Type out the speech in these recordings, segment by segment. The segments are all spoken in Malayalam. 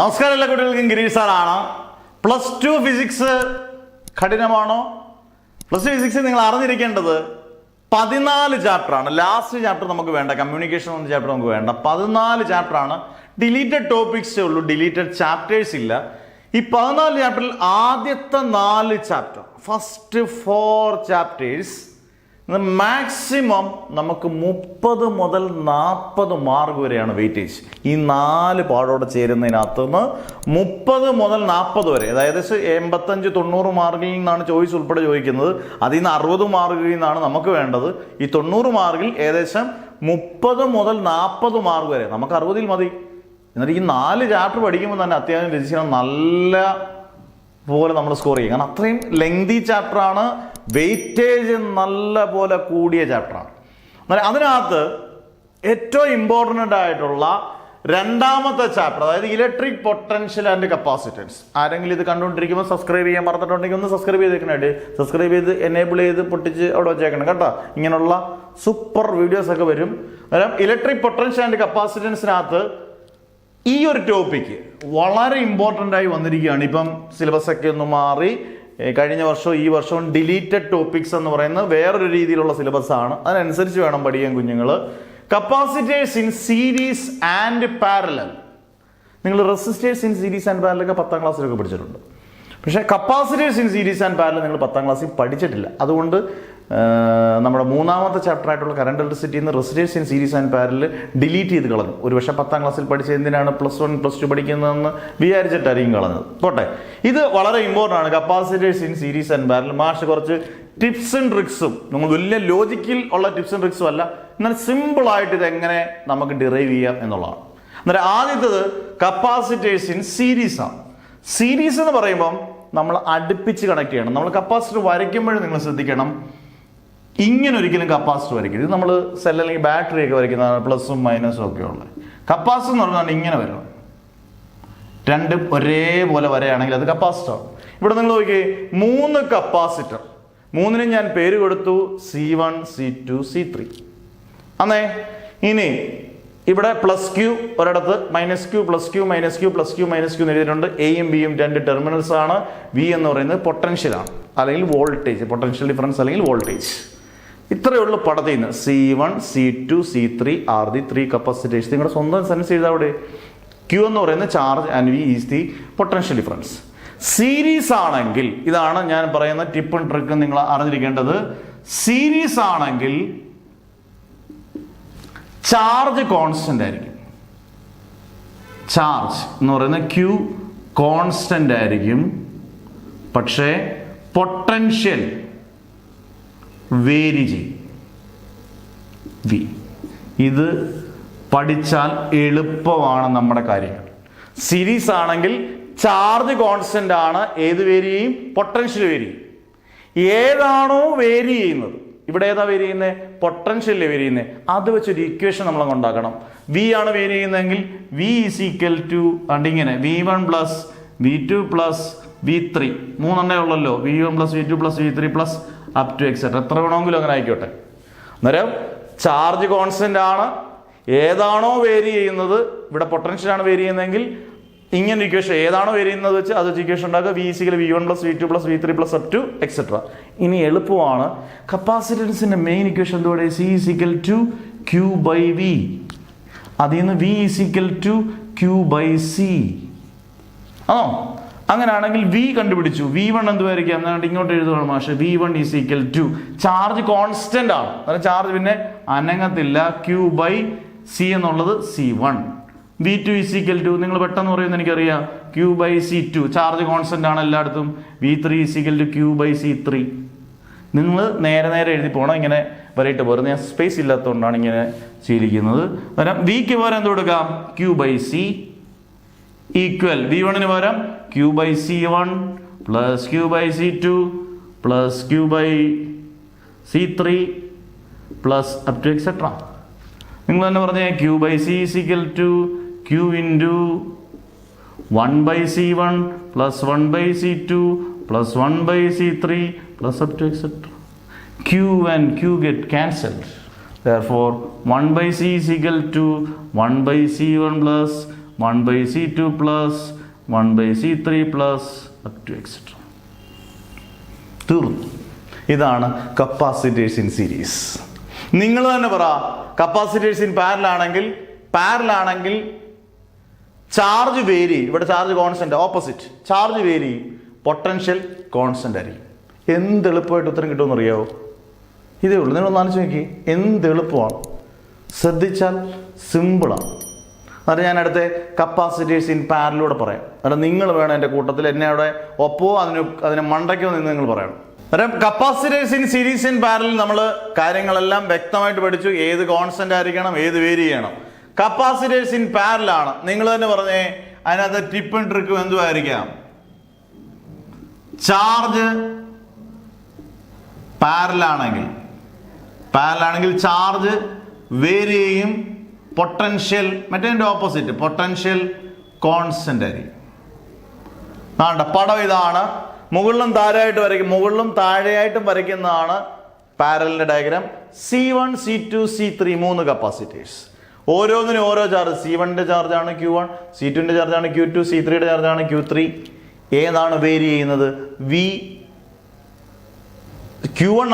നമസ്കാരം എല്ലാ കുട്ടികൾക്കും ഗിരീഷ് സാറാണ്. പ്ലസ് ടു ഫിസിക്സ് കഠിനമാണോ? പ്ലസ് ടു ഫിസിക്സ് നിങ്ങൾ അറിഞ്ഞിരിക്കേണ്ടത് 14 ചാപ്റ്ററാണ്. ലാസ്റ്റ് ചാപ്റ്റർ നമുക്ക് വേണ്ട, കമ്മ്യൂണിക്കേഷൻ എന്ന ചാപ്റ്റർ നമുക്ക് വേണ്ട. 14 ചാപ്റ്ററാണ്. ഡിലീറ്റഡ് ടോപ്പിക്സേ ഉള്ളൂ, ഡിലീറ്റഡ് ചാപ്റ്റേഴ്സ് ഇല്ല. ഈ 14 ചാപ്റ്ററിൽ ആദ്യത്തെ 4 ചാപ്റ്റർ, ഫസ്റ്റ് 4 ചാപ്റ്റേഴ്സ് മാക്സിമം നമുക്ക് 30 മുതൽ 40 മാർക്ക് വരെയാണ് വെയിറ്റേജ്. ഈ 4 പാടോടെ ചേരുന്നതിനകത്ത് നിന്ന് 30 മുതൽ 40 വരെ, അതായത് 85-90 മാർക്കിൽ നിന്നാണ് ചോയ്സ് ഉൾപ്പെടെ ചോദിക്കുന്നത്. അതിൽ നിന്ന് 60 മാർക്കിൽ നിന്നാണ് നമുക്ക് വേണ്ടത്. ഈ 90 മാർക്കിൽ ഏകദേശം 30 മുതൽ 40 മാർക്ക് വരെ നമുക്ക് 60 മതി. എന്നിട്ട് ഈ 4 ചാപ്റ്റർ പഠിക്കുമ്പോൾ തന്നെ അത്യാവശ്യം രജിസ്റ്റർ നല്ല പോലെ നമ്മൾ സ്കോർ ചെയ്യും. കാരണം അത്രയും ലെങ്തി ചാപ്റ്ററാണ്, വെയിറ്റേജ് നല്ല പോലെ കൂടിയ ചാപ്റ്ററാണ്. അതിനകത്ത് ഏറ്റവും ഇമ്പോർട്ടൻ്റ് ആയിട്ടുള്ള രണ്ടാമത്തെ ചാപ്റ്റർ, അതായത് ഇലക്ട്രിക് പൊട്ടൻഷ്യൽ ആൻഡ് കപ്പാസിറ്റൻസ്. ആരെങ്കിലും ഇത് കണ്ടുകൊണ്ടിരിക്കുമ്പോൾ സബ്സ്ക്രൈബ് ചെയ്യാൻ മറന്നിട്ടുണ്ടെങ്കിൽ ഒന്ന് സബ്സ്ക്രൈബ് ചെയ്തേക്കണേ. സബ്സ്ക്രൈബ് ചെയ്ത് എനേബിൾ ചെയ്ത് പൊട്ടിച്ച് അവിടെ വെച്ചേക്കണം കേട്ടോ. ഇങ്ങനെയുള്ള സൂപ്പർ വീഡിയോസ് ഒക്കെ വരും. അന്നേരം ഇലക്ട്രിക് പൊട്ടൻഷ്യൽ ആൻഡ് കപ്പാസിറ്റൻസിനകത്ത് ഈ ഒരു ടോപ്പിക്ക് വളരെ ഇമ്പോർട്ടൻ്റ് ആയി വന്നിരിക്കുകയാണ്. ഇപ്പം സിലബസ് ഒക്കെ ഒന്ന് മാറി, കഴിഞ്ഞ വർഷവും ഈ വർഷവും ഡിലീറ്റഡ് ടോപ്പിക്സ് എന്ന് പറയുന്ന വേറൊരു രീതിയിലുള്ള സിലബസ് ആണ്. അതിനനുസരിച്ച് വേണം പഠിക്കാൻ കുഞ്ഞുങ്ങൾ. Capacitors in series and parallel. നിങ്ങൾ റെസിസ്റ്റേഴ്സ് ഇൻ സീരീസ് ആൻഡ് പാരലൊക്കെ 10ാം ക്ലാസ്സിലൊക്കെ പഠിച്ചിട്ടുണ്ട്. പക്ഷേ capacitors in series and parallel നിങ്ങൾ 10ാം ക്ലാസ്സിൽ പഠിച്ചിട്ടില്ല. അതുകൊണ്ട് നമ്മുടെ മൂന്നാമത്തെ ചാപ്റ്റർ ആയിട്ടുള്ള കറണ്ട് ഇലക്ട്രിസിറ്റിയിൽ നിന്ന് resistors in series and parallel delete ചെയ്ത് കളഞ്ഞു. ഒരു പക്ഷേ 10ാം ക്ലാസ്സിൽ പഠിച്ച എന്തിനാണ് +1 +2 പഠിക്കുന്നതെന്ന് വിചാരിച്ചിട്ടായിരിക്കും കളഞ്ഞത്. പോട്ടെ, ഇത് വളരെ ഇമ്പോർട്ടൻ്റ് ആണ്. Capacitors in series and parallel മാഷ് കുറച്ച് ടിപ്സ് ആൻഡ് ട്രിക്സും, നമ്മൾ വലിയ ലോജിക്കിൽ ഉള്ള ടിപ്സ് ആൻഡ് ട്രിക്സും അല്ല, എന്നാൽ സിമ്പിളായിട്ട് ഇത് എങ്ങനെ നമുക്ക് ഡിറൈവ് ചെയ്യാം എന്നുള്ളതാണ്. അന്നേരം ആദ്യത്തേത് കപ്പാസിറ്റേഴ്സ് ഇൻ സീരീസ് ആണ്. സീരീസ് എന്ന് പറയുമ്പം നമ്മൾ അടുപ്പിച്ച് കണക്ട് ചെയ്യണം. നമ്മൾ കപ്പാസിറ്റർ വരയ്ക്കുമ്പോഴും നിങ്ങൾ ശ്രദ്ധിക്കണം, ഇങ്ങനെ ഒരിക്കലും കപ്പാസിറ്റർ വരയ്ക്കരുത്. ഇത് നമ്മൾ സെൽ അല്ലെങ്കിൽ ബാറ്ററി ഒക്കെ വരയ്ക്കുന്നതാണ്, പ്ലസും മൈനസും ഒക്കെ ഉള്ളത്. കപ്പാസിറ്റർ എന്ന് പറഞ്ഞാൽ ഇങ്ങനെ വരണം, രണ്ടും ഒരേപോലെ വരെയാണെങ്കിൽ അത് കപ്പാസിറ്റർ. ഇവിടെ നിങ്ങൾ നോക്കിയേ, 3 കപ്പാസിറ്റർ, 3നും ഞാൻ പേര് കൊടുത്തു C1 C2 C3. അന്നേ ഇനി ഇവിടെ +Q ഒരിടത്ത്, -Q +Q -Q +Q -Q എഴുതിയിട്ടുണ്ട്. എയും ബിയും 2 ടെർമിനൽസ് ആണ്. വി എന്ന് പറയുന്നത് പൊട്ടൻഷ്യൽ ആണ്, അല്ലെങ്കിൽ വോൾട്ടേജ്, പൊട്ടൻഷ്യൽ ഡിഫറൻസ് അല്ലെങ്കിൽ വോൾട്ടേജ്. ഇത്രയേ ഉള്ളൂ പടത്തിൽ നിന്ന്. C1 C2 C3 are the 3 capacitors. നിങ്ങളുടെ സ്വന്തം സെൻസ് ചെയ്താൽ അവിടെ Q എന്ന് പറയുന്നത് charge and we is the potential difference. Series ആണെങ്കിൽ, ഇതാണ് ഞാൻ പറയുന്ന ടിപ്പും ട്രിക്കും നിങ്ങൾ അറിഞ്ഞിരിക്കേണ്ടത്. സീരീസ് ആണെങ്കിൽ ചാർജ് കോൺസ്റ്റന്റ് ആയിരിക്കും. ചാർജ് എന്ന് പറയുന്ന Q കോൺസ്റ്റന്റ് ആയിരിക്കും, പക്ഷേ പൊട്ടൻഷ്യൽ വേരി ചെയ്യും, V. ഇത് പഠിച്ചാൽ എളുപ്പമാണ് നമ്മുടെ കാര്യങ്ങൾ. സീരീസ് ആണെങ്കിൽ ചാർജ് കോൺസ്റ്റന്റ് ആണ്, ഏത് വേരി ചെയ്യും? പൊട്ടൻഷ്യൽ വേരി ചെയ്യും. ഏതാണോ വേരി ചെയ്യുന്നത്, ഇവിടെ ഏതാ വേരി ചെയ്യുന്നത്? പൊട്ടൻഷ്യൽ വേരി ചെയ്യുന്നത്. അത് വെച്ചൊരു ഇക്വേഷൻ നമ്മൾ ഉണ്ടാക്കണം. V ആണ് വേരി ചെയ്യുന്നതെങ്കിൽ V = ഇങ്ങനെ V1 + V2 + V3, 3 ഉള്ളല്ലോ. V1 + V2 + V3 + up to etcetera, എത്ര വേണമെങ്കിലും അങ്ങനെ ആയിക്കോട്ടെ. അന്നേരം ചാർജ് കോൺസ്റ്റന്റ് ആണ്, ഏതാണോ വേരി ചെയ്യുന്നത്, ഇവിടെ പൊട്ടൻഷ്യൽ ആണ് വേരി ചെയ്യുന്നതെങ്കിൽ ഇങ്ങനെ ഇക്വേഷൻ, ഏതാണോ വേരി ചെയ്യുന്നത് വെച്ച് അത് വെച്ച് ഇക്വേഷൻ ഉണ്ടാക്കുക. V = V1 + V2 + V3 + up to etcetera. ഇനി എളുപ്പമാണ്. കപ്പാസിറ്റൻസിന്റെ മെയിൻ ഇക്വേഷൻ എന്തോടെ? C = Q/V. അതിൽ നിന്ന് V = Q/C ആണോ? അങ്ങനെയാണെങ്കിൽ V കണ്ടുപിടിച്ചു. V1 എന്തുവായിരിക്കാം? എന്നിട്ട് ഇങ്ങോട്ട് എഴുതുകയാണ് മാഷ്. V1 = ചാർജ് കോൺസ്റ്റന്റ് ആണ്, അതായത് ചാർജ് പിന്നെ അനങ്ങത്തില്ല. Q/C എന്നുള്ളത് C1. V2 = നിങ്ങൾ പെട്ടെന്ന് പറയുമെന്ന് എനിക്കറിയാം, Q/C2. ചാർജ് കോൺസ്റ്റന്റ് ആണ് എല്ലായിടത്തും. V3 = Q/C3. നിങ്ങൾ നേരെ എഴുതി പോകണം, ഇങ്ങനെ വരയിട്ട് പോരുന്നത്. ഞാൻ സ്പേസ് ഇല്ലാത്തതുകൊണ്ടാണ് ഇങ്ങനെ ശീലിക്കുന്നത്. അന്നേരം Vക്ക് പകരം എന്ത് കൊടുക്കാം? Q/C ഈക്വൽ V1 പകരം Q/C1 + Q/C2 + Q/C3 + up to etcetera. നിങ്ങൾ തന്നെ പറഞ്ഞേ, Q/C = Q × 1/C1 + 1/C2 + 1/C3 + up to etc. Q and Q get cancelled. Therefore, 1/C = 1/C1 + 1/C2 plus 1/C3 plus up to etcetera. തീർന്നു. ഇതാണ് കപ്പാസിറ്റേഴ്സ് ഇൻ സീരീസ്. നിങ്ങൾ തന്നെ പറ, കപ്പാസിറ്റേഴ്സ് ഇൻ പാരലാണെങ്കിൽ ചാർജ് വേരി, ഇവിടെ charge constant, opposite charge vary, potential constant ആയിരിക്കും. എന്ത് എളുപ്പമായിട്ട് ഉത്തരം കിട്ടുമെന്ന് അറിയാവോ? ഇതേ ഉള്ളൂ. നിങ്ങളൊന്ന് ആലോചിച്ച് നോക്കി, എന്ത് എളുപ്പമാണ്. ശ്രദ്ധിച്ചാൽ സിമ്പിളാണ്. അത് ഞാൻ അടുത്ത കപ്പാസിറ്റേഴ്സ് ഇൻ പാരലൂടെ പറയാം. അതായത് നിങ്ങൾ വേണം എൻ്റെ കൂട്ടത്തിൽ എന്നെ അവിടെ ഒപ്പോ അതിന് മണ്ടയ്ക്കോ നിന്ന് നിങ്ങൾ പറയണം. അന്നേരം capacitors in series in parallel നമ്മൾ കാര്യങ്ങളെല്ലാം വ്യക്തമായിട്ട് പഠിച്ചു. ഏത് കോൺസ്റ്റന്റ് ആയിരിക്കണം, ഏത് വേരി ചെയ്യണം. കപ്പാസിറ്റേഴ്സ് ഇൻ പാരലാണ്. നിങ്ങൾ തന്നെ പറഞ്ഞേ, അതിനകത്ത് ടിപ്പും ട്രിക്കും എന്തുമായിരിക്കാം? ചാർജ് പാരലാണെങ്കിൽ ചാർജ് വേരി ചെയ്യും, പൊട്ടൻഷ്യൽ മറ്റേതിൻ്റെ ഓപ്പോസിറ്റ് പൊട്ടൻഷ്യൽ കോൺസ്റ്റന്റ് ആയിരിക്കും. പടം ഇതാണ്. മുകളിലും താഴെയായിട്ടും വരയ്ക്കുന്നതാണ് പാരലിന്റെ diagram. C1, C2, C3 3 capacitors. ഓരോന്നിനും ഓരോ ചാർജ്. C1ന്റെ ചാർജാണ് Q1, C2ന്റെ ചാർജാണ് Q2, C3യുടെ ചാർജാണ് Q3. ഏതാണ് വേരി ചെയ്യുന്നത്? Q1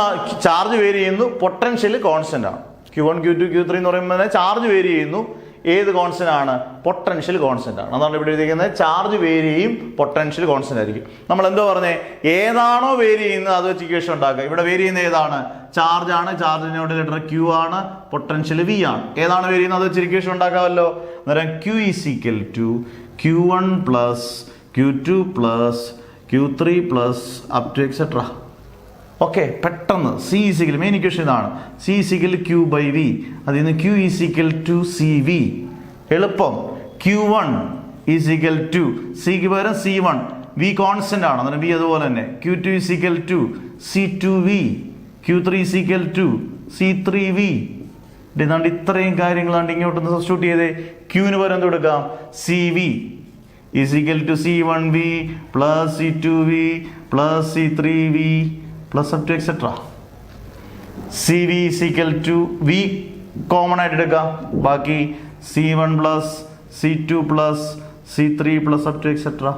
ചാർജ് വേരി ചെയ്യുന്നു, പൊട്ടൻഷ്യൽ കോൺസ്റ്റന്റ് ആണ്. Q1, Q2, Q3 എന്ന് പറയുമ്പോൾ ചാർജ് വേരി ചെയ്യുന്നു. ഏത് കോൺസ്റ്റന്റ് ആണ്? പൊട്ടൻഷ്യൽ കോൺസ്റ്റന്റ് ആണ്. അതാണ് ഇവിടെ എഴുതിയിരിക്കുന്നത്. ചാർജ് വേരി ചെയ്യും, പൊട്ടൻഷ്യൽ കോൺസ്റ്റന്റ് ആയിരിക്കും. നമ്മൾ എന്തോ പറഞ്ഞേ, ഏതാണോ വേരി ചെയ്യുന്നത് അത് വെച്ച് ഇക്വേഷൻ ഉണ്ടാക്കുക. ഇവിടെ വേരി ചെയ്യുന്ന ഏതാണ്? ചാർജ് ആണ്. ചാർജിനോട് ലെറ്റർ Q ആണ്, പൊട്ടൻഷ്യൽ V ആണ്. ഏതാണ് വേരി ചെയ്യുന്നത് അത് വെച്ച് ഇക്വേഷൻ ഉണ്ടാക്കാമല്ലോ. അന്നേരം Q is equal to Q1 plus Q2 plus Q3 plus up to etcetera. Okay, പെട്ടെന്ന് C is equal, main equation ഇതാണ്. C is equal Q by V. അതിൽ നിന്ന് Q is equal to CV. എളുപ്പം. Q1 is equal to Cക്ക് പകരം C1, V കോൺസ്റ്റന്റ് ആണ്, അന്നേരം V അതുപോലെ തന്നെ. Q2 is equal to C2V, Q3 is equal to C3V. ഇതാണ്ട് ഇത്രയും കാര്യങ്ങളാണ്ട് ഇങ്ങോട്ടൊന്ന് സബ്സ്റ്റിറ്റ്യൂട്ട് ചെയ്തേ. Qന് പകരം എന്ത് കൊടുക്കാം? CV is equal to C1V plus C2V plus C3V plus up to etc. CV is equal to V common ആയിട്ട് എടുക്കാം. ബാക്കി C1 plus C2 plus C3 plus up to etc.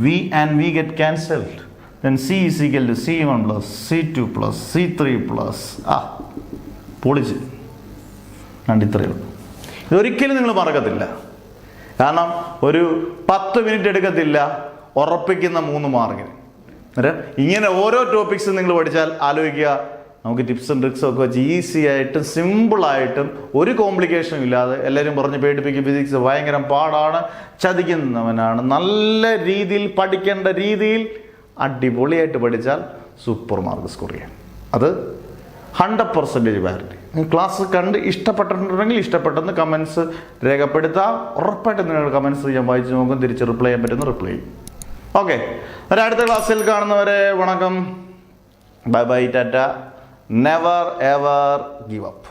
V and V get cancelled. Then C is equal to C1 plus C2 plus C3 plus പൊളിച്ച്. ഇത്രയേ ഉള്ളൂ. ഇതൊരിക്കലും നിങ്ങൾ മറക്കത്തില്ല. കാരണം ഒരു 10 മിനിറ്റ് എടുക്കത്തില്ല ഉറപ്പിക്കുന്ന 3 മാർക്കിന്. ഇങ്ങനെ ഓരോ ടോപ്പിക്സും നിങ്ങൾ പഠിച്ചാൽ ആലോചിക്കുക, നമുക്ക് ടിപ്സും ട്രിക്സും ഒക്കെ വെച്ച് ഈസി ആയിട്ടും സിമ്പിളായിട്ടും ഒരു കോംപ്ലിക്കേഷനും ഇല്ലാതെ. എല്ലാവരും പറഞ്ഞ് പേടിപ്പിക്കും ഫിസിക്സ് ഭയങ്കര പാടാണ്, ചതിക്കുന്നവനാണ്. നല്ല രീതിയിൽ പഠിക്കേണ്ട രീതിയിൽ അടിപൊളിയായിട്ട് പഠിച്ചാൽ സൂപ്പർ മാർക്ക് സ്കോർ ചെയ്യാം. അത് 100% വാറണ്ടി. ക്ലാസ് കണ്ട് ഇഷ്ടപ്പെട്ടിട്ടുണ്ടെങ്കിൽ ഇഷ്ടപ്പെട്ടെന്ന് കമൻസ് രേഖപ്പെടുത്താം. ഉറപ്പായിട്ടും നിങ്ങളുടെ കമൻസ് ഞാൻ വായിച്ച് നോക്കും, തിരിച്ച് റിപ്ലൈ ചെയ്യാൻ പറ്റുന്ന റിപ്ലൈ ചെയ്യും. ഓക്കെ, അടുത്ത ക്ലാസ്സിൽ കാണുന്നവരെ വണക്കം. Bye bye, Tata. Never ever give up.